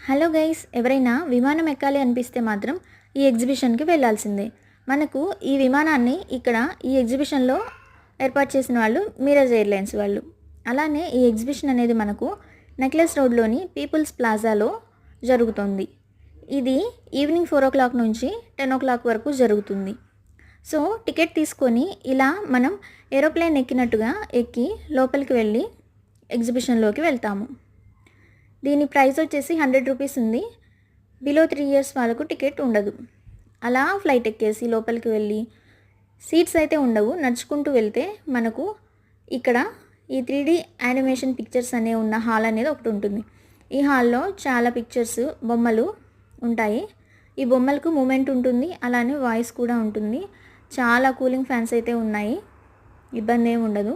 Hello guys, ఎవరైనా విమానం ఎక్కాలి అనిపిస్తే మాత్రం ఈ ఎగ్జిబిషన్కి వెళ్ళాల్సిందే. మనకు ఈ విమానాన్ని ఇక్కడ ఈ ఎగ్జిబిషన్లో ఏర్పాటు చేసిన వాళ్ళు మిరాజ్ ఎయిర్లైన్స్ వాళ్ళు. అలానే ఈ ఎగ్జిబిషన్ అనేది మనకు నెక్లెస్ రోడ్లోని పీపుల్స్ ప్లాజాలో జరుగుతుంది. ఇది ఈవినింగ్ 4 o'clock నుంచి 10 o'clock వరకు జరుగుతుంది. సో టికెట్ తీసుకొని ఇలా మనం ఏరోప్లేన్ ఎక్కినట్టుగా ఎక్కి లోపలికి వెళ్ళి ఎగ్జిబిషన్లోకి వెళ్తాము. దీని ప్రైస్ వచ్చేసి 100 రూపీస్ ఉంది. బిలో 3 years వాళ్ళకు టికెట్ ఉండదు. అలా ఫ్లైట్ ఎక్కేసి లోపలికి వెళ్ళి సీట్స్ అయితే ఉండవు, నడుచుకుంటూ వెళ్తే మనకు ఇక్కడ ఈ 3D యానిమేషన్ పిక్చర్స్ అనే ఉన్న హాల్ అనేది ఒకటి ఉంటుంది. ఈ హాల్లో చాలా పిక్చర్స్ బొమ్మలు ఉంటాయి. ఈ బొమ్మలకు మూమెంట్ ఉంటుంది, అలానే వాయిస్ కూడా ఉంటుంది. చాలా కూలింగ్ ఫ్యాన్స్ అయితే ఉన్నాయి, ఇబ్బంది ఏమి ఉండదు.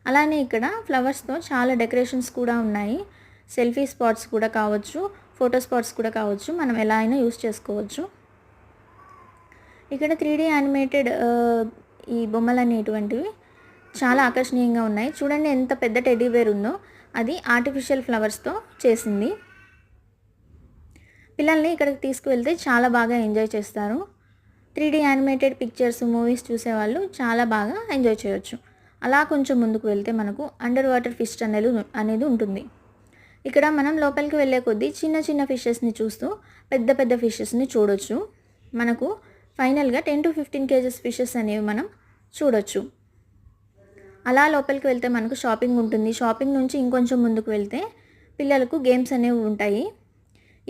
అలానే ఇక్కడ ఫ్లవర్స్తో చాలా డెకరేషన్స్ కూడా ఉన్నాయి. సెల్ఫీ స్పాట్స్ కూడా కావచ్చు, ఫోటో స్పాట్స్ కూడా కావచ్చు, మనం ఎలా అయినా యూస్ చేసుకోవచ్చు. ఇక్కడ 3D యానిమేటెడ్ ఈ బొమ్మలు అనేటువంటివి చాలా ఆకర్షణీయంగా ఉన్నాయి. చూడండి ఎంత పెద్ద టెడ్డీ బేర్ ఉందో, అది ఆర్టిఫిషియల్ ఫ్లవర్స్తో చేసింది. పిల్లల్ని ఇక్కడికి తీసుకువెళ్తే చాలా బాగా ఎంజాయ్ చేస్తారు. 3D యానిమేటెడ్ పిక్చర్స్, మూవీస్ చూసేవాళ్ళు చాలా బాగా ఎంజాయ్ చేయొచ్చు. అలా కొంచెం ముందుకు వెళ్తే మనకు అండర్ వాటర్ ఫిష్ అనేది ఉంటుంది. ఇక్కడ మనం లోపలికి వెళ్ళే కొద్దీ చిన్న చిన్న ఫిషెస్ని చూస్తూ పెద్ద పెద్ద ఫిషెస్ని చూడొచ్చు. మనకు ఫైనల్గా 10 to 15 kgs ఫిషెస్ అనేవి మనం చూడొచ్చు. అలా లోపలికి వెళ్తే మనకు షాపింగ్ ఉంటుంది. షాపింగ్ నుంచి ఇంకొంచెం ముందుకు వెళ్తే పిల్లలకు గేమ్స్ అనేవి ఉంటాయి.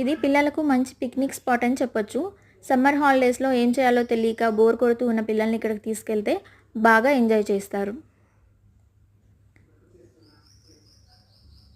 ఇది పిల్లలకు మంచి పిక్నిక్ స్పాట్ అని చెప్పొచ్చు. సమ్మర్ హాలిడేస్లో ఏం చేయాలో తెలియక బోర్ కొడుతూ ఉన్న పిల్లల్ని ఇక్కడికి తీసుకెళ్తే బాగా ఎంజాయ్ చేస్తారు.